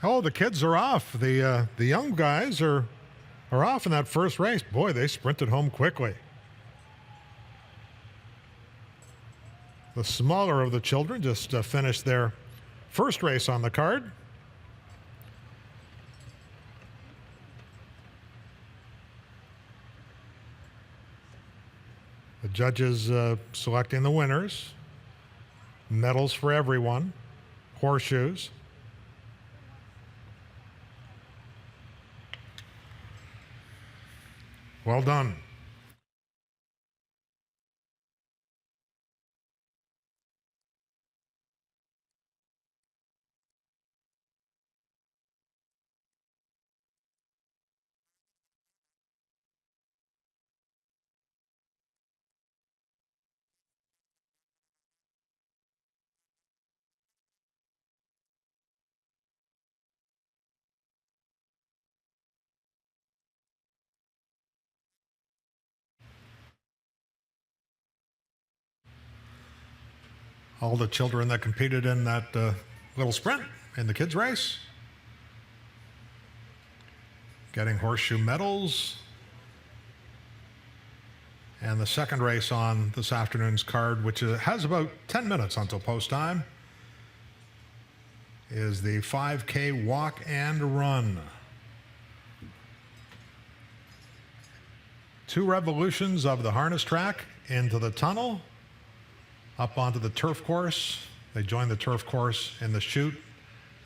Oh, the kids are off. The young guys are off in that first race. Boy, they sprinted home quickly. The smaller of the children just finished their first race on the card. The judges selecting the winners. Medals for everyone. Horseshoes. Well done. All the children that competed in that little sprint in the kids' race getting horseshoe medals. And the second race on this afternoon's card, which has about 10 minutes until post time, is the 5K walk and run. 2 revolutions of the harness track into the tunnel, up onto the turf course. They join the turf course in the chute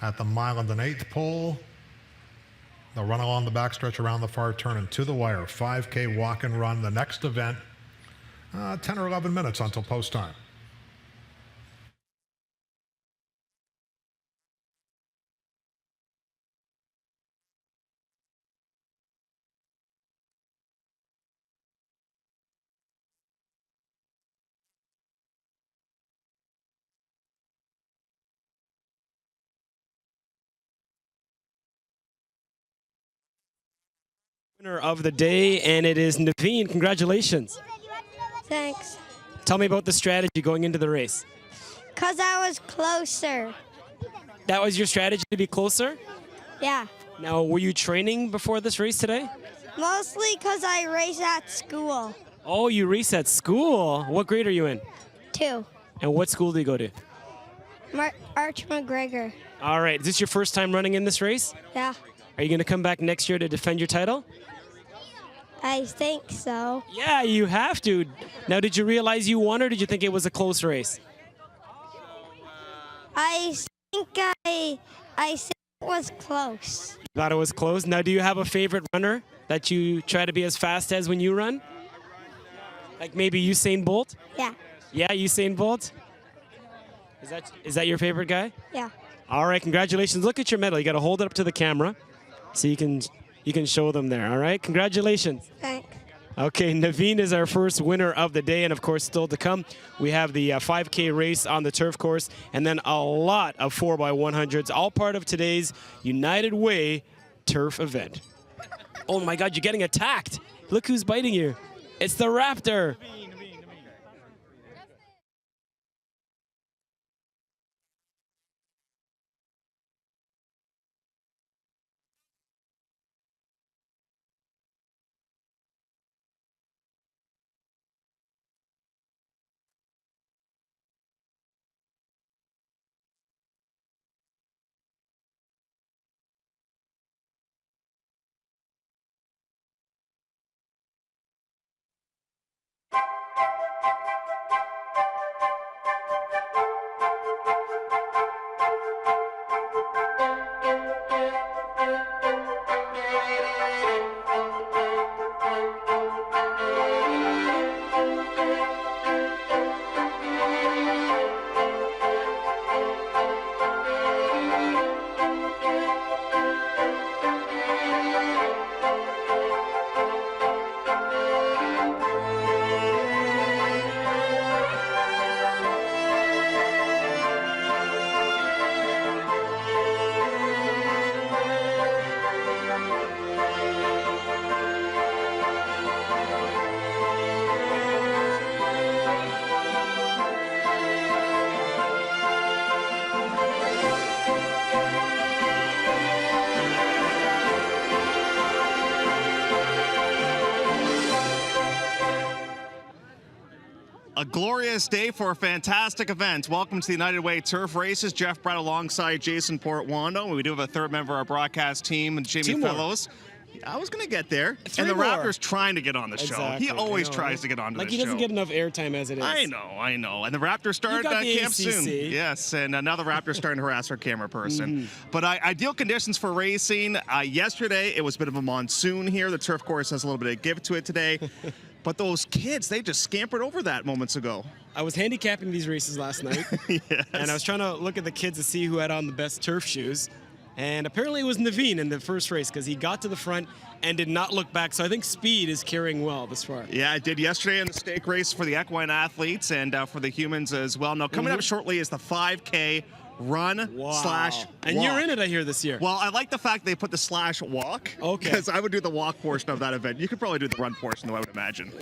at the 1 1/8 pole. They'll run along the backstretch around the far turn and to the wire. 5K walk and run, the next event. 10 or 11 minutes until post time. Winner of the day, and it is Naveen. Congratulations. Thanks. Tell me about the strategy going into the race. Because I was closer. That was your strategy, to be closer? Yeah. Now, were you training before this race today? Mostly because I race at school. Oh, you race at school. What grade are you in? 2. And what school do you go to? Arch McGregor. All right. Is this your first time running in this race? Yeah. Are you going to come back next year to defend your title? I think so. Yeah, you have to. Now, did you realize you won, or did you think it was a close race? I think it was close. You thought it was close. Now, do you have a favorite runner that you try to be as fast as when you run? Like maybe Usain Bolt? Yeah. Yeah, Usain Bolt? Is that your favorite guy? Yeah. All right, congratulations. Look at your medal. You got to hold it up to the camera so you can show them there. All right, congratulations. Thanks. Okay, Naveen is our first winner of the day, and of course, still to come, we have the 5K race on the turf course, and then a lot of 4x100s, all part of today's United Way turf event. Oh my God, you're getting attacked. Look who's biting you. It's the raptor. A glorious day for a fantastic event. Welcome to the United Way Turf Races. Jeff Brett alongside Jason Portwando. We do have a third member of our broadcast team, Jamie Two more. Fellows. I was going to get there. Three and the more. Raptors trying to get on the show. Exactly. He always I know, tries right? to get onto like the he doesn't show. get enough airtime as it is. I know. And the Raptors start got the camp soon. ACC. Yes, and now the Raptors starting to harass our camera person. But ideal conditions for racing. Yesterday, it was a bit of a monsoon here. The turf course has a little bit of give to it today. But those kids, they just scampered over that moments ago. I was handicapping these races last night, Yes. and I was trying to look at the kids to see who had on the best turf shoes. And apparently it was Naveen in the first race because he got to the front and did not look back. So I think speed is carrying well this far. Yeah, I did yesterday in the stake race for the equine athletes and for the humans as well. Now, coming up shortly is the 5K run slash walk. And you're in it, I hear, this year. Well, I like the fact they put the slash walk. Okay. Because I would do the walk portion of that event. You could probably do the run portion, though, I would imagine.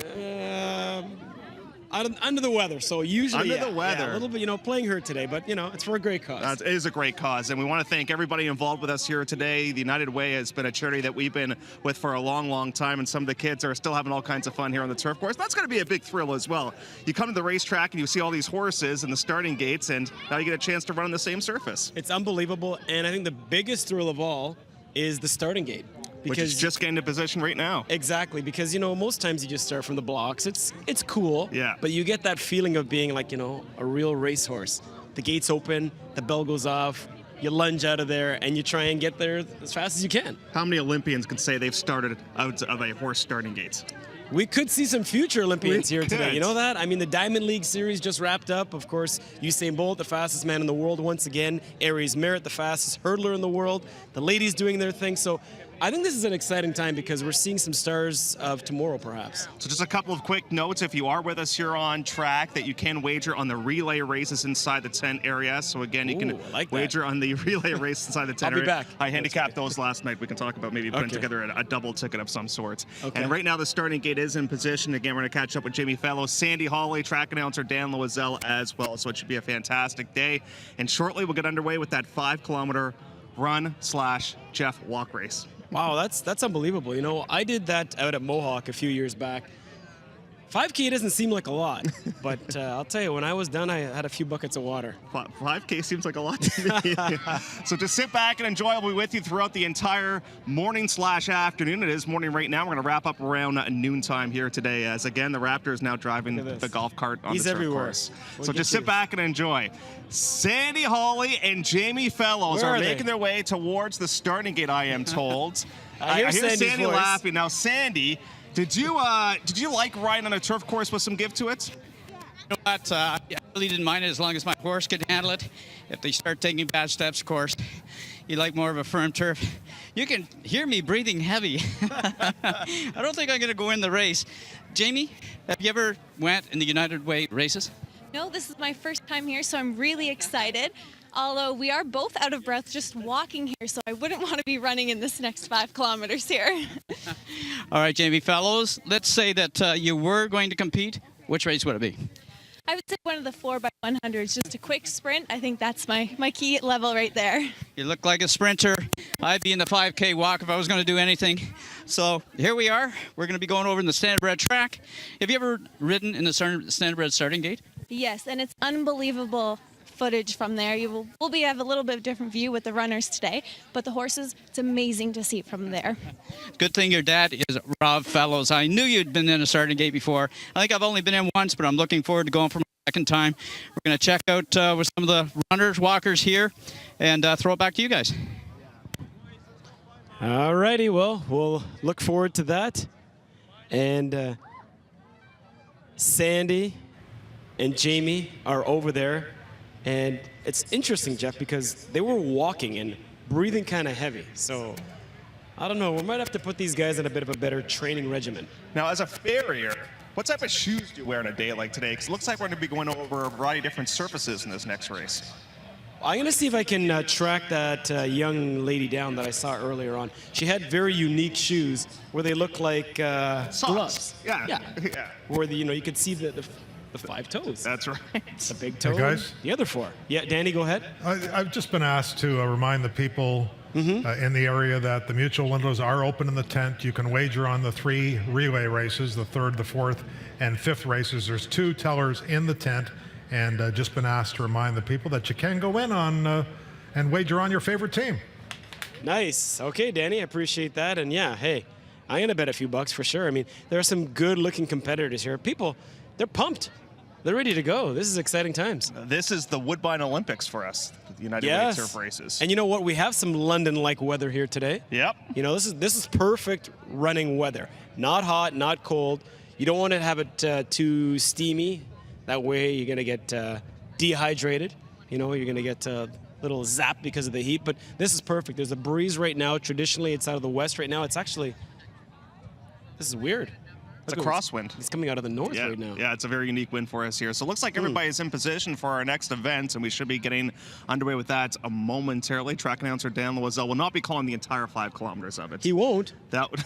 Under the weather, so usually Under the weather. yeah, a little bit, playing hurt today, but it's for a great cause. It is a great cause, and we want to thank everybody involved with us here today. The United Way has been a charity that we've been with for a long, long time, and some of the kids are still having all kinds of fun here on the turf course. That's going to be a big thrill as well. You come to the racetrack and you see all these horses in the starting gates, and now you get a chance to run on the same surface. It's unbelievable, and I think the biggest thrill of all is the starting gate. Which is just getting into position right now. Exactly, because most times you just start from the blocks. It's cool. Yeah. But you get that feeling of being like a real racehorse. The gates open, the bell goes off, you lunge out of there, and you try and get there as fast as you can. How many Olympians can say they've started out of a horse starting gates? We could see some future Olympians We here today. could. You know that? I mean, the Diamond League Series just wrapped up. Of course, Usain Bolt, the fastest man in the world once again. Aries Merritt, the fastest hurdler in the world. The ladies doing their thing. So I think this is an exciting time because we're seeing some stars of tomorrow, perhaps. So just a couple of quick notes. If you are with us here on track, that you can wager on the relay races inside the tent area. So again, you can Ooh, I like that. wager on the relay race inside the tent I'll be area. back. I handicapped those last night. We can talk about maybe putting Okay. together a double ticket of some sort. Okay. And right now the starting gate is in position. Again, we're going to catch up with Jamie Fellows, Sandy Hawley, track announcer Dan Loisel as well. So it should be a fantastic day. And shortly we'll get underway with that 5-kilometer run slash Jeff walk race. Wow, that's unbelievable. I did that out at Mohawk a few years back. 5K doesn't seem like a lot, but I'll tell you, when I was done, I had a few buckets of water. 5K seems like a lot to me. So just sit back and enjoy. I'll be with you throughout the entire morning slash afternoon. It is morning right now. We're going to wrap up around noontime here today as, again, the Raptors now driving Look at the this. golf cart on He's the turf everywhere. course. We'll So get just sit you. back and enjoy. Sandy Hawley and Jamie Fellows Where are are they? making their way towards the starting gate, I am told. I hear Sandy's Sandy voice. laughing. Now, Sandy, did you like riding on a turf course with some give to it? You know what? I really didn't mind it as long as my horse could handle it. If they start taking bad steps, of course, you like more of a firm turf. You can hear me breathing heavy. I don't think I'm going to go in the race. Jamie, have you ever went in the United Way races? No, this is my first time here, so I'm really excited. Although we are both out of breath just walking here, so I wouldn't want to be running in this next 5 kilometers here. All right, Jamie Fellows, let's say that you were going to compete. Which race would it be? I would say one of the 4x100s, just a quick sprint. I think that's my key level right there. You look like a sprinter. I'd be in the 5K walk if I was going to do anything. So here we are. We're going to be going over in the Standardbred track. Have you ever ridden in the Standardbred starting gate? Yes, and it's unbelievable footage from there. We'll have a little bit of different view with the runners today, but the horses, it's amazing to see from there. Good thing your dad is Rob Fellows. I knew you'd been in a starting gate before. I think I've only been in once, but I'm looking forward to going for my second time. We're going to check out with some of the runners, walkers here, and throw it back to you guys. All righty, well, we'll look forward to that. And Sandy and Jamie are over there. And it's interesting, Jeff, because they were walking and breathing kind of heavy. So I don't know. We might have to put these guys in a bit of a better training regimen. Now, as a farrier, what type of shoes do you wear on a day like today? Because it looks like we're going to be going over a variety of different surfaces in this next race. I'm going to see if I can track that young lady down that I saw earlier on. She had very unique shoes where they look like gloves. Yeah. Yeah. Yeah. Where you could see the 5 toes. That's right. The big toe. Hey, guys. The other 4. Yeah, Danny, go ahead. I've just been asked to remind the people in the area that the mutual windows are open in the tent. You can wager on the 3 relay races, the 3rd, the 4th, and 5th races. There's 2 tellers in the tent, and just been asked to remind the people that you can go in on and wager on your favorite team. Nice. Okay, Danny, I appreciate that. And yeah, hey, I'm going to bet a few bucks for sure. I mean, there are some good-looking competitors here. People, they're pumped. They're ready to go. This is exciting times. This is the Woodbine Olympics for us, the United Way Surf Races. And you know what? We have some London-like weather here today. Yep. You know, this is perfect running weather. Not hot, not cold. You don't want to have it too steamy. That way you're going to get dehydrated. You know, you're going to get a little zap because of the heat. But this is perfect. There's a breeze right now. Traditionally, it's out of the west right now. It's actually, this is weird. It's a crosswind. It's coming out of the north right now. Yeah, it's a very unique wind for us here. So it looks like everybody's in position for our next event, and we should be getting underway with that momentarily. Track announcer Dan Loiselle will not be calling the entire 5 kilometers of it. He won't. That would.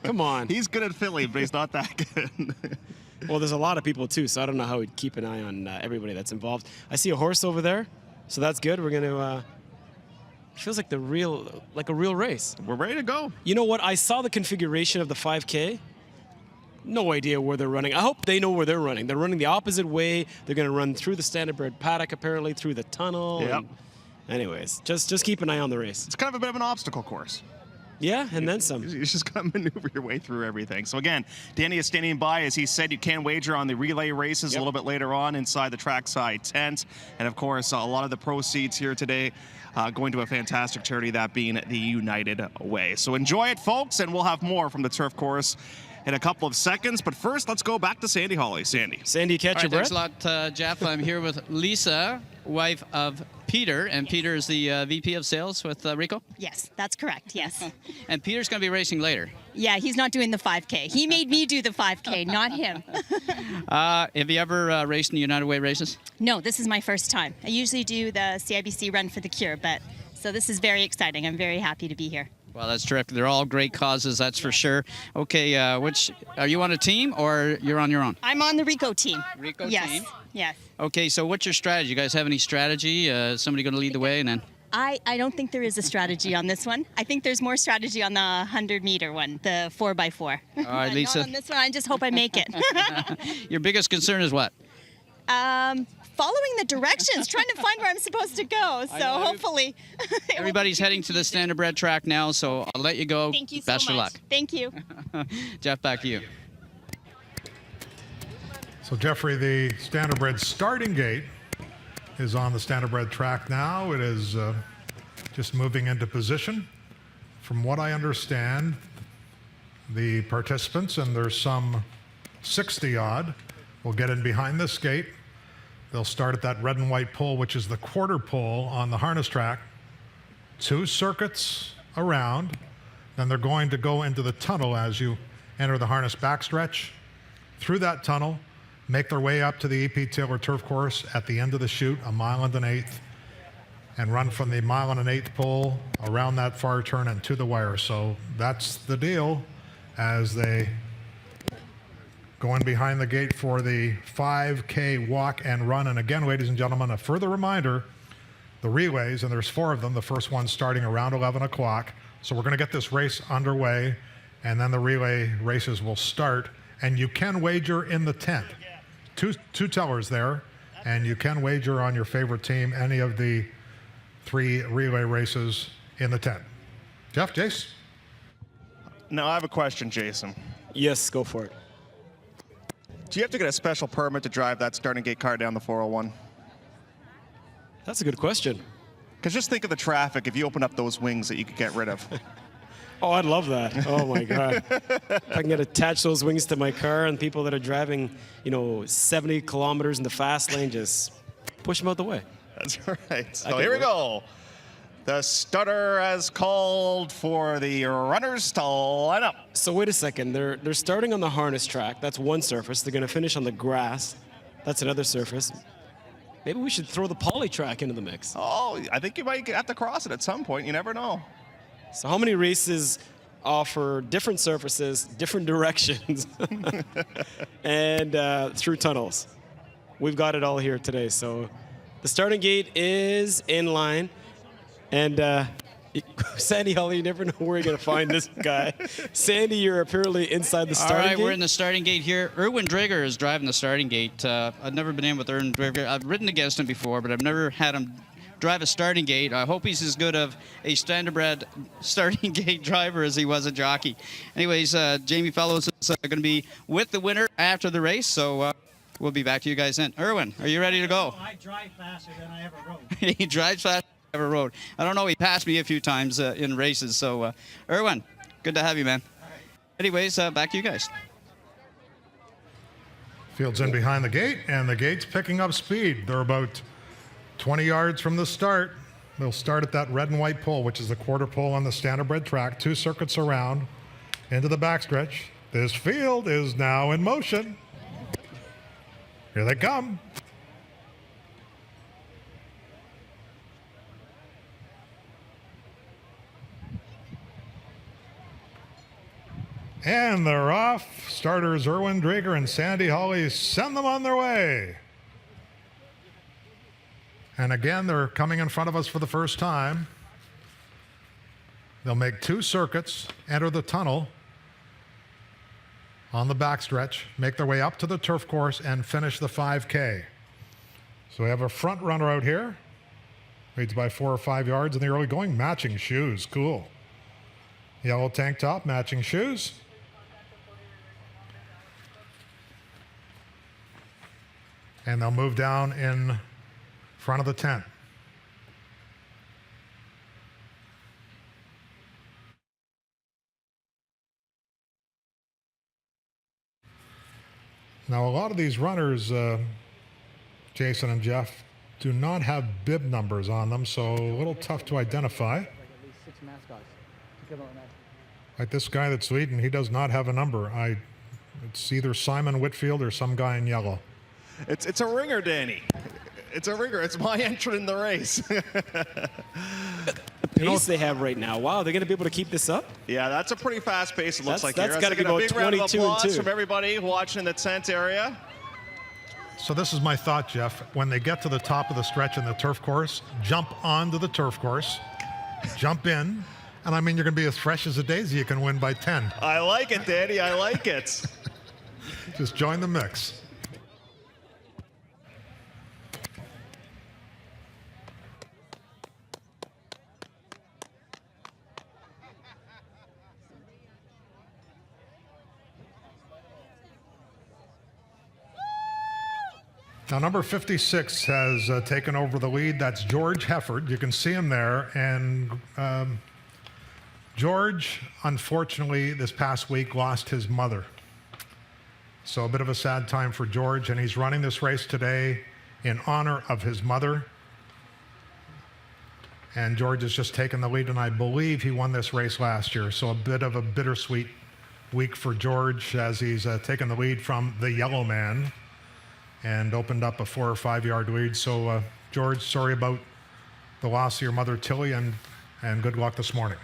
Come on. He's good at Philly, but he's not that good. Well, there's a lot of people too, so I don't know how we'd keep an eye on everybody that's involved. I see a horse over there, so that's good. We're going to. Feels like a real race. We're ready to go. You know what? I saw the configuration of the 5K. No idea where they're running. I hope they know where they're running. They're running the opposite way. They're going to run through the standardbred paddock, apparently, through the tunnel. Yep. Anyways, just keep an eye on the race. It's kind of a bit of an obstacle course. Yeah, and then some. You just got to maneuver your way through everything. So again, Danny is standing by. As he said, you can wager on the relay races a little bit later on inside the trackside tent. And of course, a lot of the proceeds here today going to a fantastic charity, that being the United Way. So enjoy it, folks, and we'll have more from the turf course in a couple of seconds. But first, let's go back to Sandy Hawley. Sandy, you catch your breath? Thanks a lot, Jeff. I'm here with Lisa, wife of Peter, and Peter is the VP of Sales with Rico. Yes, that's correct, yes. And Peter's going to be racing later. Yeah, he's not doing the 5K. He made me do the 5K, not him. Have you ever raced in the United Way races? No, this is my first time. I usually do the CIBC Run for the Cure, but so this is very exciting. I'm very happy to be here. Well, that's terrific. They're all great causes, that's for sure. Okay, which are you on a team or you're on your own? I'm on the Rico team. Rico yes, team? Yes. Okay, so what's your strategy? You guys have any strategy? Somebody going to lead the way and then? I don't think there is a strategy on this one. I think there's more strategy on the 100-meter one, the 4x4. All right, Lisa. Not on this one. I just hope I make it. Your biggest concern is what? Following the directions, trying to find where I'm supposed to go. So hopefully. Everybody's heading to the standardbred track now, so I'll let you go. Thank you so Best much. of luck. Thank you. Jeff, back to you. So Jeffrey, the standardbred starting gate is on the standardbred track now. It is just moving into position. From what I understand, the participants, and there's some 60 odd, will get in behind this gate. They'll start at that red and white pole, which is the quarter pole on the harness track. 2 circuits around. Then they're going to go into the tunnel as you enter the harness backstretch. Through that tunnel, make their way up to the E.P. Taylor turf course at the end of the chute, 1 1/8 miles, and run from the 1 1/8 miles pole around that far turn and to the wire. So that's the deal as they go in behind the gate for the 5K walk and run. And again, ladies and gentlemen, a further reminder, the relays, and there's 4 of them, the first one starting around 11 o'clock. So we're going to get this race underway, and then the relay races will start. And you can wager in the tent. Two tellers there, and you can wager on your favorite team, any of the 3 relay races in the tent. Jeff, Jace? Now I have a question, Jason. Yes, go for it. Do you have to get a special permit to drive that starting gate car down the 401? That's a good question. Because just think of the traffic if you open up those wings that you could get rid of. Oh, I'd love that. Oh, my God. If I can get attach those wings to my car and people that are driving, 70 kilometers in the fast lane, just push them out the way. That's right. So here we go. The starter has called for the runners to line up. So wait a second. They're starting on the harness track. That's one surface. They're going to finish on the grass. That's another surface. Maybe we should throw the poly track into the mix. Oh, I think you might have to cross it at some point. You never know. So how many races offer different surfaces, different directions, and through tunnels? We've got it all here today. So the starting gate is in line. And Sandy Holly, you never know where you're going to find this guy. Sandy, you're apparently inside the All starting right, gate. we're in the starting gate here. Erwin Drager is driving the starting gate. I've never been in with Erwin Drager. I've ridden against him before, but I've never had him drive a starting gate. I hope he's as good of a standardbred starting gate driver as he was a jockey. Anyways, Jamie Fellows is going to be with the winner after the race, so we'll be back to you guys then. Erwin, are you ready to go? I drive faster than I ever rode. He drives fast than I ever rode. I don't know, he passed me a few times in races, so Erwin, good to have you, man. Anyways, back to you guys. Field's in behind the gate, and the gate's picking up speed. They're about 20 yards from the start. They'll start at that red and white pole, which is the quarter pole on the standardbred track. 2 circuits around into the backstretch. This field is now in motion. Here they come. And they're off. Starters Erwin Drager and Sandy Holly send them on their way. And again, they're coming in front of us for the first time. They'll make 2 circuits, enter the tunnel on the backstretch, make their way up to the turf course, and finish the 5K. So we have a front runner out here. Leads by 4 or 5 yards in the early going. Matching shoes, cool. Yellow tank top, matching shoes. And they'll move down in front of the tent. Now, a lot of these runners, Jason and Jeff, do not have bib numbers on them, so a little tough to identify. Like this guy that's leading, he does not have a number. It's either Simon Whitfield or some guy in yellow. It's a ringer, Danny. It's a ringer. It's my entrant in the race. The pace they have right now. Wow, they're going to be able to keep this up? Yeah, that's a pretty fast pace, it looks like. That's here. got to be about a big round of 22 and applause 2. from everybody watching in the tent area. So this is my thought, Jeff. When they get to the top of the stretch in the turf course, jump onto the turf course, jump in, and I mean, you're going to be as fresh as a daisy. You can win by 10. I like it, Danny. I like it. Just join the mix. Now, number 56 has taken over the lead. That's George Hefford. You can see him there. And George, unfortunately, this past week lost his mother. So a bit of a sad time for George. And he's running this race today in honor of his mother. And George has just taken the lead. And I believe he won this race last year. So a bit of a bittersweet week for George as he's taken the lead from the Yellow Man and opened up a 4 or 5 yard lead. So, George, sorry about the loss of your mother, Tilly, and good luck this morning.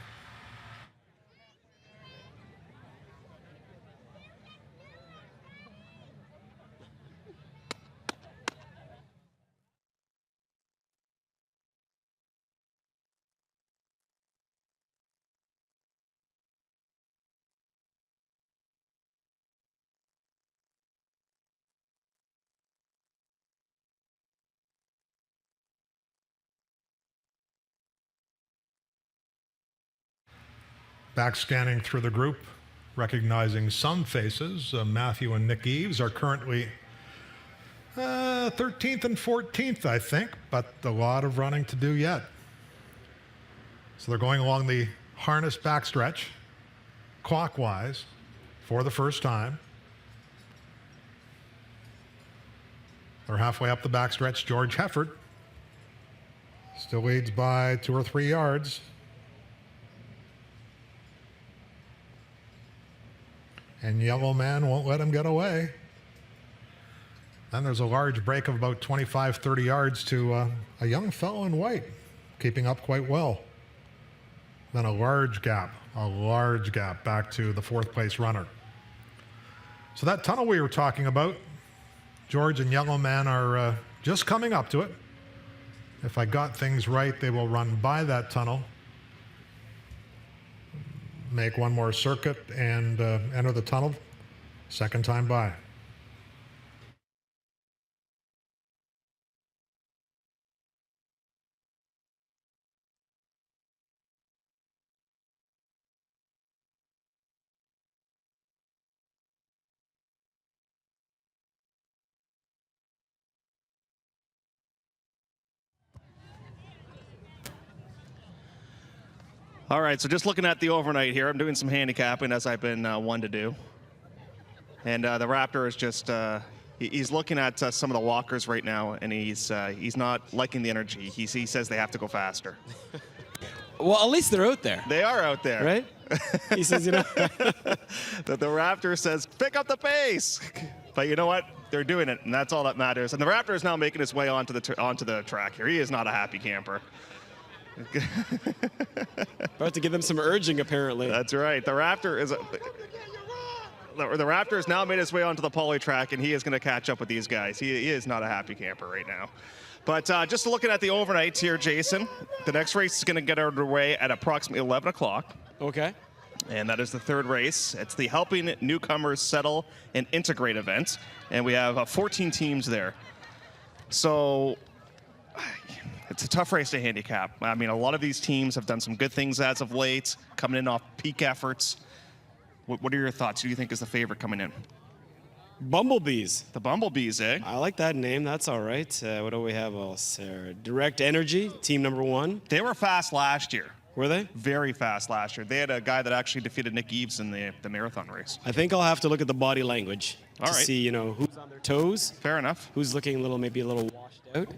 Back scanning through the group, recognizing some faces. Matthew and Nick Eves are currently 13th and 14th, I think, but a lot of running to do yet. So they're going along the harness backstretch, clockwise, for the first time. They're halfway up the backstretch. George Hefford still leads by 2 or 3 yards. And Yellow Man won't let him get away. Then there's a large break of about 25, 30 yards to a young fellow in white, keeping up quite well. Then a large gap back to the 4th place runner. So that tunnel we were talking about, George and Yellow Man are just coming up to it. If I got things right, they will run by that tunnel make one more circuit and enter the tunnel. Second time by. All right, so just looking at the overnight here, I'm doing some handicapping as I've been one to do. And the Raptor is just, he's looking at some of the walkers right now, and he's not liking the energy. He says they have to go faster. Well, at least they're out there. They are out there. Right? He says, you know. The Raptor says, pick up the pace. But you know what? They're doing it, and that's all that matters. And the Raptor is now making his way onto the track here. He is not a happy camper. About to give them some urging, apparently. That's right. The Raptor has now made his way onto the poly track, and he is going to catch up with these guys. He is not a happy camper right now. But just looking at the overnights here, Jason, the next race is going to get underway at approximately 11 o'clock. Okay. And that is the third race. It's the Helping Newcomers Settle and Integrate event. And we have 14 teams there. So it's a tough race to handicap. I mean, a lot of these teams have done some good things as of late, coming in off peak efforts. What are your thoughts? Who do you think is the favorite coming in? Bumblebees. The Bumblebees, eh? I like that name. That's all right. What do we have else? Direct Energy, team number 1. They were fast last year. Were they? Very fast last year. They had a guy that actually defeated Nick Eves in the marathon race. I think I'll have to look at the body language All to right. see, who's on their toes, Fair enough. who's looking maybe a little washed out.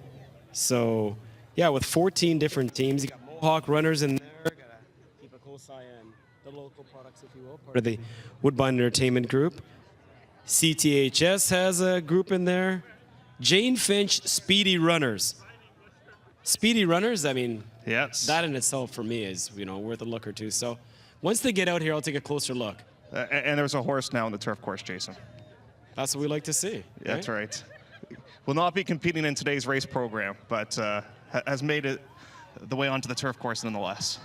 So, yeah, with 14 different teams, you got Mohawk runners in there. Gotta keep a close eye on the local products, if you will, part of the Woodbine Entertainment Group. CTHS has a group in there. Jane Finch Speedy Runners. Speedy Runners, I mean, Yes. that in itself for me is, worth a look or two. So once they get out here, I'll take a closer look. And there's a horse now on the turf course, Jason. That's what we like to see. That's right. Will not be competing in today's race program, but has made it the way onto the turf course nonetheless.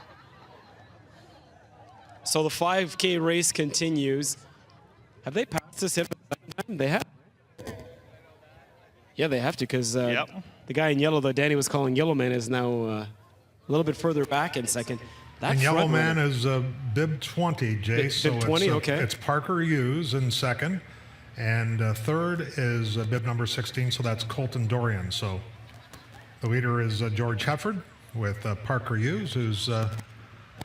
So the 5K race continues. Have they passed us here? They have. Yeah, they have to, because Yep. the guy in yellow that Danny was calling Yellow Man is now a little bit further back in second. That And Yellow front Man runner- is bib 20, Jace. Bib 20, okay. It's Parker Hughes in second. And third is bib number 16, so that's Colton Dorian. So the leader is George Hefford with Parker Hughes, who's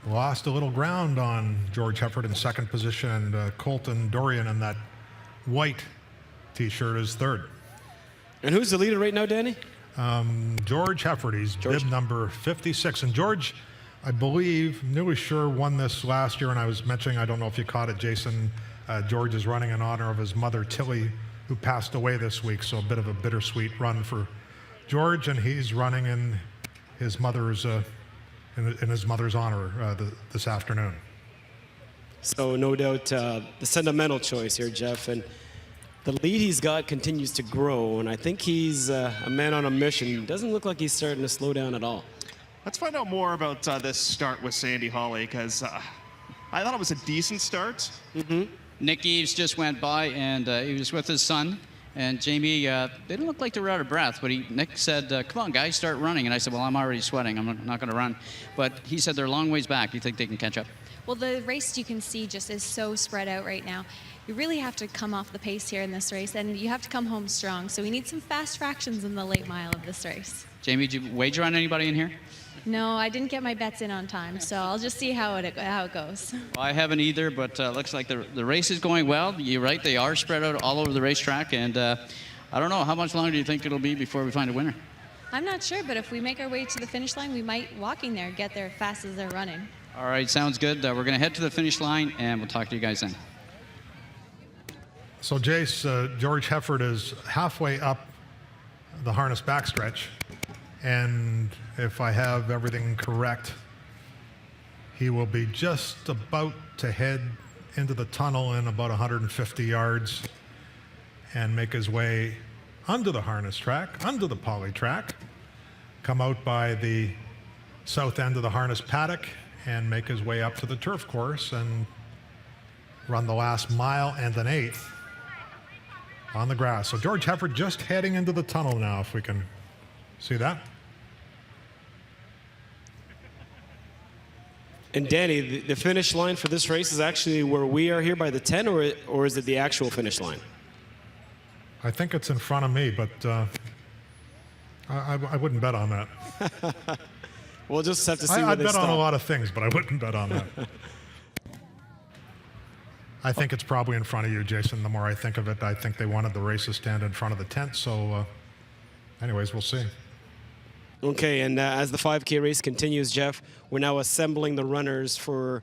lost a little ground on George Hefford in second position. And Colton Dorian in that white T-shirt is third. And who's the leader right now, Danny? George Hefford, he's bib number 56. And George, I believe, nearly sure won this last year. And I was mentioning, I don't know if you caught it, Jason, George is running in honor of his mother, Tilly, who passed away this week. So a bit of a bittersweet run for George. And he's running in his mother's, in his mother's honor this afternoon. So no doubt the sentimental choice here, Jeff. And the lead he's got continues to grow, and I think he's a man on a mission. Doesn't look like he's starting to slow down at all. Let's find out more about this start with Sandy Hawley, because I thought it was a decent start. Nick Eves just went by, and he was with his son. And Jamie, they didn't look like they were out of breath, but Nick said, come on, guys, start running. And I said, well, I'm already sweating. I'm not going to run. But he said they're a long ways back. Do you think they can catch up? Well, the race, you can see, just is so spread out right now. You really have to come off the pace here in this race, and you have to come home strong. So we need some fast fractions in the late mile of this race. Jamie, did you wager on anybody in here? No, I didn't get my bets in on time, so I'll just see how it goes. Well, I haven't either, but looks like the race is going well. You're right, they are spread out all over the racetrack, and I don't know, how much longer do you think it'll be before we find a winner? I'm not sure, but if we make our way to the finish line, we might, walking there, get there fast as they're running. All right, sounds good. We're going to head to the finish line, and we'll talk to you guys then. So Jace, George Hefford is halfway up the harness backstretch. And if I have everything correct, he will be just about to head into the tunnel in about 150 yards and make his way under the harness track, under the poly track, come out by the south end of the harness paddock and make his way up to the turf course and run the last mile and an eighth on the grass. So George Hefford just heading into the tunnel now, if we can see that. And Danny, the finish line for this race is actually where we are here by the 10, or is it the actual finish line? I think it's in front of me, but I wouldn't bet on that. We'll just have to see where I'd they bet stop. on a lot of things, but I wouldn't bet on that. I think it's probably in front of you, Jason. The more I think of it, I think they wanted the race to stand in front of the tent. So anyways, we'll see. Okay, and as the 5K race continues, Jeff, we're now assembling the runners for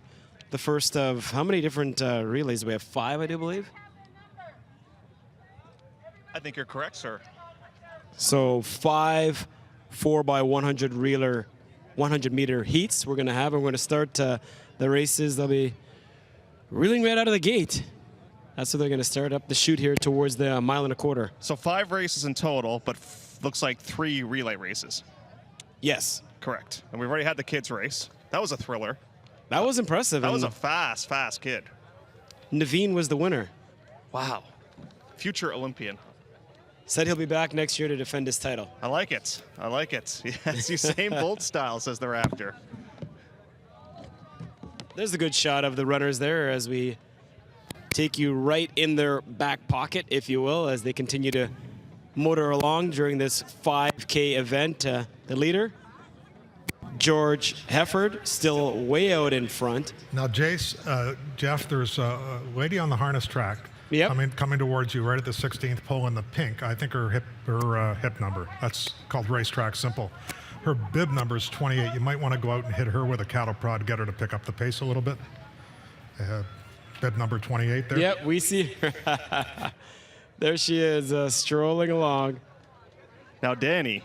the first of how many different relays? We have 5, I do believe. I think you're correct, sir. So 5 4x100 100-meter heats we're going to have, and we're going to start the races. They'll be reeling right out of the gate. That's what they're going to start up the chute here towards the 1.25 miles. So 5 races in total, but looks like 3 relay races. Yes. Correct. And we've already had the kids race. That was a thriller. That was impressive. That was and a fast kid. Naveen was the winner. Wow. Future Olympian. Said he'll be back next year to defend his title. I like it. I like it. Yes, Usain Bolt style, says they're after. There's a good shot of the runners there as we take you right in their back pocket, if you will, as they continue to motor along during this 5K event. The leader, George Hefford, still way out in front. Now, Jace, Jeff, there's a lady on the harness track coming towards you right at the 16th pole in the pink. I think her hip number. That's called racetrack simple. Her bib number is 28. You might want to go out and hit her with a cattle prod, get her to pick up the pace a little bit. Bib number 28 there. Yep, we see her. There she is, strolling along. Now, Danny,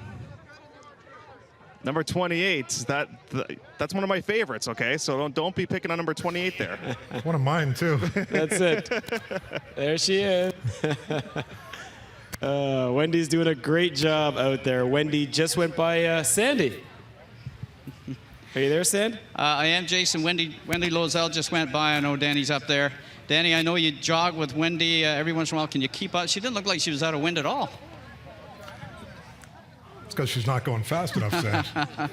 number 28, that's one of my favorites, okay? So don't be picking on number 28 there. One of mine, too. That's it. There she is. Wendy's doing a great job out there. Wendy just went by Sandy. Are you there, Sand? I am, Jason. Wendy Lozelle just went by. I know Danny's up there. Danny, I know you jog with Wendy every once in a while. Can you keep up? She didn't look like she was out of wind at all. It's because she's not going fast enough, Sand.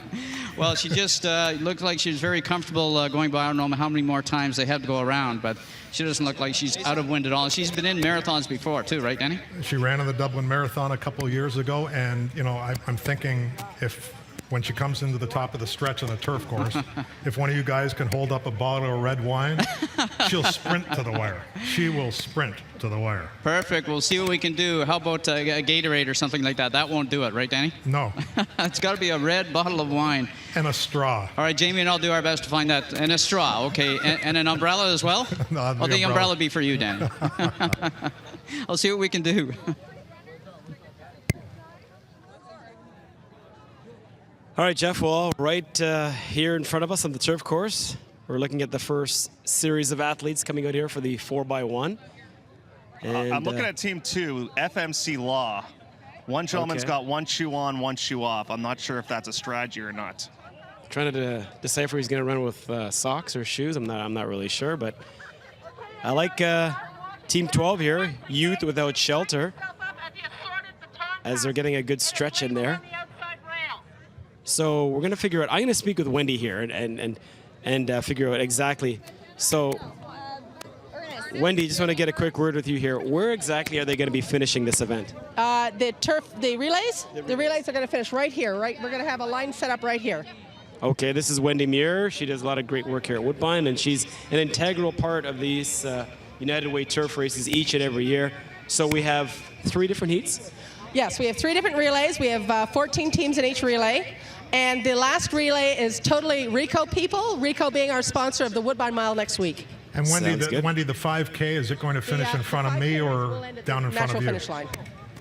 Well, she just looked like she was very comfortable going by. I don't know how many more times they had to go around, but she doesn't look like she's out of wind at all. She's been in marathons before, too, right, Danny? She ran in the Dublin Marathon a couple of years ago, and, you know, I'm thinking when she comes into the top of the stretch on the turf course, if one of you guys can hold up a bottle of red wine, she'll sprint to the wire. She will sprint to the wire. Perfect. We'll see what we can do. How about a Gatorade or something like that? That won't do it, right, Danny? No. It's got to be a red bottle of wine. And a straw. All right, Jamie and I'll do our best to find that. And a straw, okay. And an umbrella as well? No, the umbrella be for you, Danny. I'll see what we can do. All right, Jeff, well, right here in front of us on the turf course, we're looking at the first series of athletes coming out here for the 4x1. And, I'm looking at Team 2, FMC Law. One gentleman's got one shoe on, one shoe off. I'm not sure if that's a strategy or not. Trying to decipher he's going to run with socks or shoes. I'm not really sure, but I like Team 12 here, Youth Without Shelter, as they're getting a good stretch in there. So we're going to figure out, I'm going to speak with Wendy here and figure out exactly. So Wendy, just want to get a quick word with you here. Where exactly are they going to be finishing this event? The relays? The relays are going to finish right here, right? We're going to have a line set up right here. Okay, this is Wendy Muir. She does a lot of great work here at Woodbine, and she's an integral part of these United Way turf races each and every year. So we have 3 different heats? Yes, we have 3 different relays. We have 14 teams in each relay. And the last relay is totally Ricoh people, Ricoh being our sponsor of the Woodbine Mile next week. And Wendy, the 5K, is it going to finish in front of me or down in front of you? Finish line.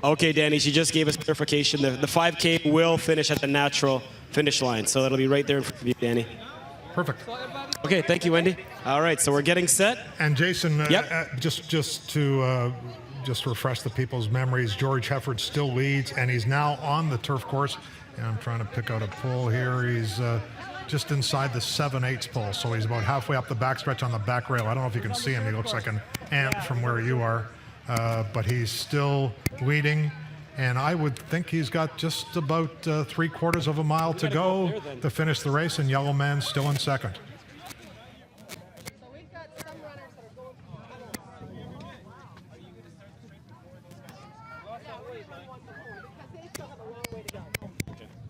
Okay, Danny, she just gave us clarification. The 5K will finish at the natural finish line, so that'll be right there in front of you, Danny. Perfect. Okay, thank you, Wendy. All right, so we're getting set. And Jason, just to refresh the people's memories, George Hefford still leads, and he's now on the turf course. And I'm trying to pick out a pole here. He's just inside the 7/8 pole. So he's about halfway up the backstretch on the back rail. I don't know if you can see him. He looks like an ant from where you are. But he's still leading. And I would think he's got just about 3/4 of a mile to go to finish the race, and Yellow Man's still in second. So we've got some runners that are going for because they still have a long way to go.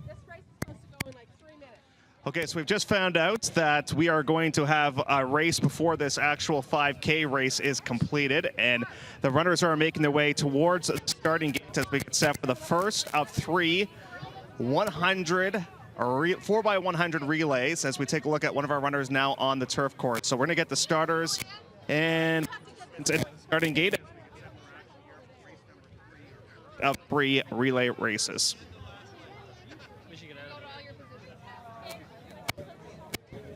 This race is supposed to go in like 3 minutes. Okay, so we've just found out that we are going to have a race before this actual 5K race is completed, and the runners are making their way towards the starting gate as we get set for the first of 3 4x100 relays as we take a look at one of our runners now on the turf course. So we're going to get the starters and starting gate of 3 relay races.